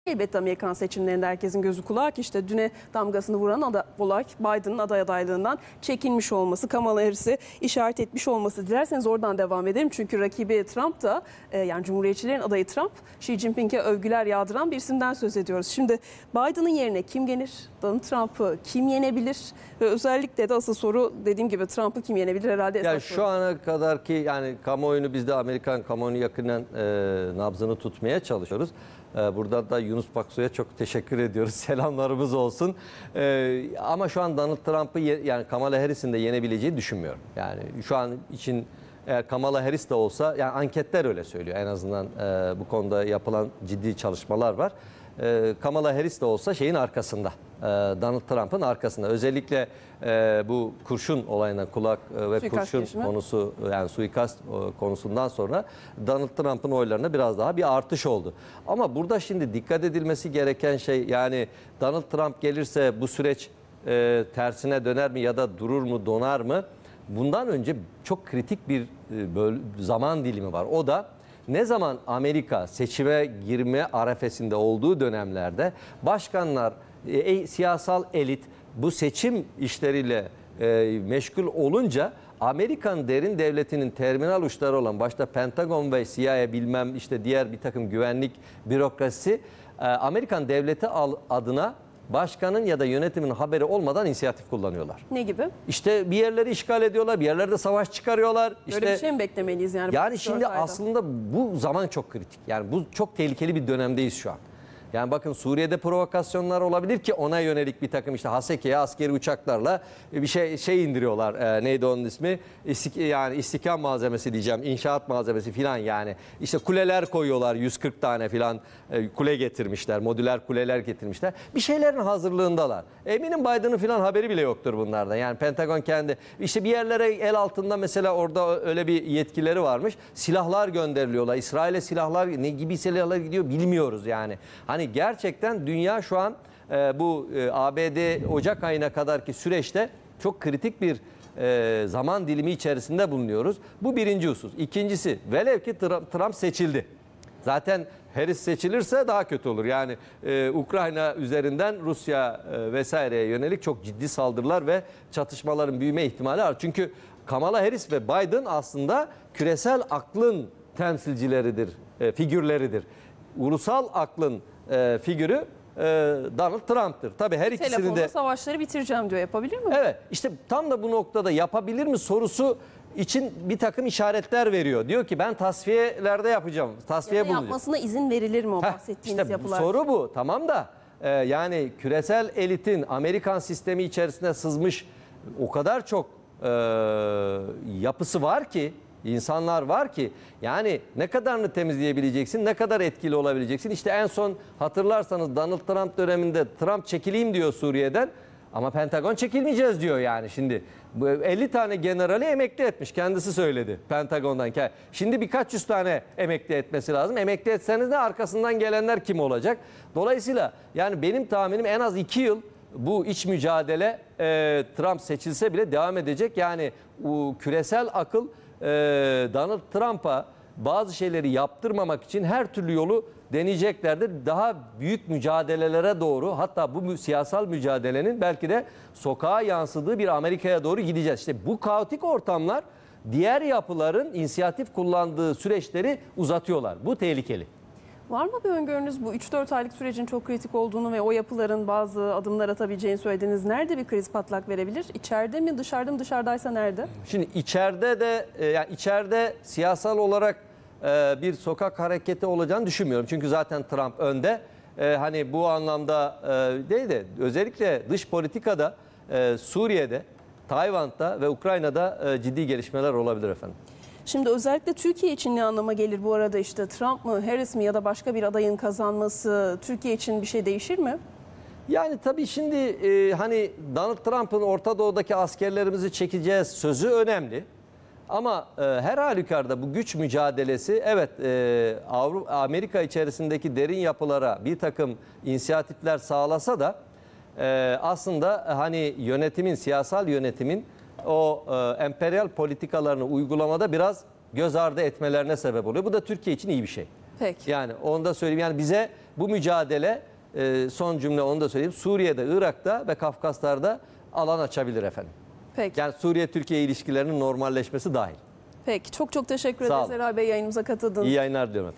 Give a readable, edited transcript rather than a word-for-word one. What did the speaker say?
Elbette Amerikan seçimlerinde herkesin gözü kulağı ki işte düne damgasını vuran olay Biden'ın aday adaylığından çekilmiş olması, Kamala Harris'i işaret etmiş olması. Dilerseniz oradan devam edelim. Çünkü rakibi Trump da yani Cumhuriyetçilerin adayı Trump, Xi Jinping'e övgüler yağdıran bir isimden söz ediyoruz. Şimdi Biden'ın yerine kim gelir? Donald Trump'ı kim yenebilir? Ve özellikle de asıl soru dediğim gibi Trump'ı kim yenebilir herhalde esas Yani soru. şu ana kadar ki yani kamuoyunu biz de Amerikan kamuoyunu yakından nabzını tutmaya çalışıyoruz. Burada da Yunus Bakso'ya çok teşekkür ediyoruz. Selamlarımız olsun. Ama şu an Donald Trump'ı yani Kamala Harris'in de yenebileceği düşünmüyorum. Yani şu an için eğer Kamala Harris de olsa, yani anketler öyle söylüyor en azından, bu konuda yapılan ciddi çalışmalar var. Kamala Harris de olsa şeyin arkasında, Donald Trump'ın arkasında. Özellikle bu kurşun olayına ve Suikast kurşun girişimi. konusu, yani suikast konusundan sonra Donald Trump'ın oylarına biraz daha bir artış oldu. Ama burada şimdi dikkat edilmesi gereken şey, yani Donald Trump gelirse bu süreç tersine döner mi ya da durur mu, donar mı? Bundan önce çok kritik bir zaman dilimi var. O da ne zaman Amerika seçime girme arefesinde olduğu dönemlerde başkanlar, siyasal elit bu seçim işleriyle meşgul olunca Amerikan derin devletinin terminal uçları olan başta Pentagon ve CIA, bilmem işte diğer bir takım güvenlik bürokrasisi Amerikan devleti adına başkanın ya da yönetimin haberi olmadan inisiyatif kullanıyorlar. Ne gibi? İşte bir yerleri işgal ediyorlar, bir yerlerde savaş çıkarıyorlar. Böyle bir şey mi beklemeliyiz yani? Yani şimdi aslında bu zaman çok kritik. Yani bu çok tehlikeli bir dönemdeyiz şu an. Yani bakın, Suriye'de provokasyonlar olabilir ki ona yönelik bir takım işte Haseke'ye askeri uçaklarla bir şey indiriyorlar. Neydi onun ismi? Yani istikam malzemesi diyeceğim, inşaat malzemesi filan yani. İşte kuleler koyuyorlar, 140 tane filan kule getirmişler, modüler kuleler getirmişler. Bir şeylerin hazırlığındalar. Eminim Biden'ın filan haberi bile yoktur bunlardan. Yani Pentagon kendi işte bir yerlere el altında mesela orada öyle bir yetkileri varmış. Silahlar gönderiliyorlar. İsrail'e silahlar, ne gibi silahlar gidiyor bilmiyoruz yani. Hani gerçekten dünya şu an bu ABD Ocak ayına kadarki süreçte çok kritik bir zaman dilimi içerisinde bulunuyoruz. Bu birinci husus. İkincisi, velev ki Trump seçildi. Zaten Harris seçilirse daha kötü olur. Yani Ukrayna üzerinden Rusya vesaireye yönelik çok ciddi saldırılar ve çatışmaların büyüme ihtimali var. Çünkü Kamala Harris ve Biden aslında küresel aklın temsilcileridir, figürleridir. Ulusal aklın figürü Donald Trump'tır. Tabii her ikisini telefonda de... savaşları bitireceğim diyor. Yapabilir mi? Evet, işte tam da bu noktada yapabilir mi sorusu için bir takım işaretler veriyor. Diyor ki ben tasfiyelerde yapacağım. Tasfiye bulacağım. Yapmasına izin verilir mi o bahsettiğiniz işte yapılar? Soru bu. Tamam da yani küresel elitin Amerikan sistemi içerisine sızmış o kadar çok yapısı var ki, İnsanlar var ki, yani ne kadarını temizleyebileceksin, ne kadar etkili olabileceksin. İşte en son hatırlarsanız Donald Trump döneminde Trump çekileyim diyor Suriye'den ama Pentagon çekilmeyeceğiz diyor yani. Şimdi bu 50 tane generali emekli etmiş, kendisi söyledi Pentagon'dan. Şimdi birkaç yüz tane emekli etmesi lazım. Emekli etseniz de arkasından gelenler kim olacak? Dolayısıyla yani benim tahminim en az 2 yıl bu iç mücadele Trump seçilse bile devam edecek. Yani küresel akıl Donald Trump'a bazı şeyleri yaptırmamak için her türlü yolu deneyeceklerdir. Daha büyük mücadelelere doğru, hatta bu siyasal mücadelenin belki de sokağa yansıdığı bir Amerika'ya doğru gideceğiz. İşte bu kaotik ortamlar diğer yapıların inisiyatif kullandığı süreçleri uzatıyorlar. Bu tehlikeli. Var mı bir öngörünüz bu 3-4 aylık sürecin çok kritik olduğunu ve o yapıların bazı adımlar atabileceğini söylediniz? Nerede bir kriz patlak verebilir? İçeride mi, dışarıda mı? Dışarıdaysa nerede? Şimdi içeride de yani içeride siyasal olarak bir sokak hareketi olacağını düşünmüyorum. Çünkü zaten Trump önde. Hani bu anlamda değil de özellikle dış politikada Suriye'de, Tayvan'da ve Ukrayna'da ciddi gelişmeler olabilir efendim. Şimdi özellikle Türkiye için ne anlama gelir bu arada, işte Trump mı, Harris mi ya da başka bir adayın kazanması Türkiye için bir şey değişir mi? Yani tabii şimdi hani Donald Trump'ın Orta Doğu'daki askerlerimizi çekeceğiz sözü önemli. Ama her halükarda bu güç mücadelesi, evet, Amerika içerisindeki derin yapılara bir takım inisiyatifler sağlasa da aslında hani yönetimin, siyasal yönetimin o emperyal politikalarını uygulamada biraz göz ardı etmelerine sebep oluyor. Bu da Türkiye için iyi bir şey. Peki. Yani onu da söyleyeyim. Yani bize bu mücadele son cümle onu da söyleyeyim. Suriye'de, Irak'ta ve Kafkaslar'da alan açabilir efendim. Peki. Yani Suriye-Türkiye ilişkilerinin normalleşmesi dahil. Peki. Çok teşekkür Sağ ederiz olun. Eray Bey, yayınımıza katıldığınız için. İyi yayınlar diliyorum efendim.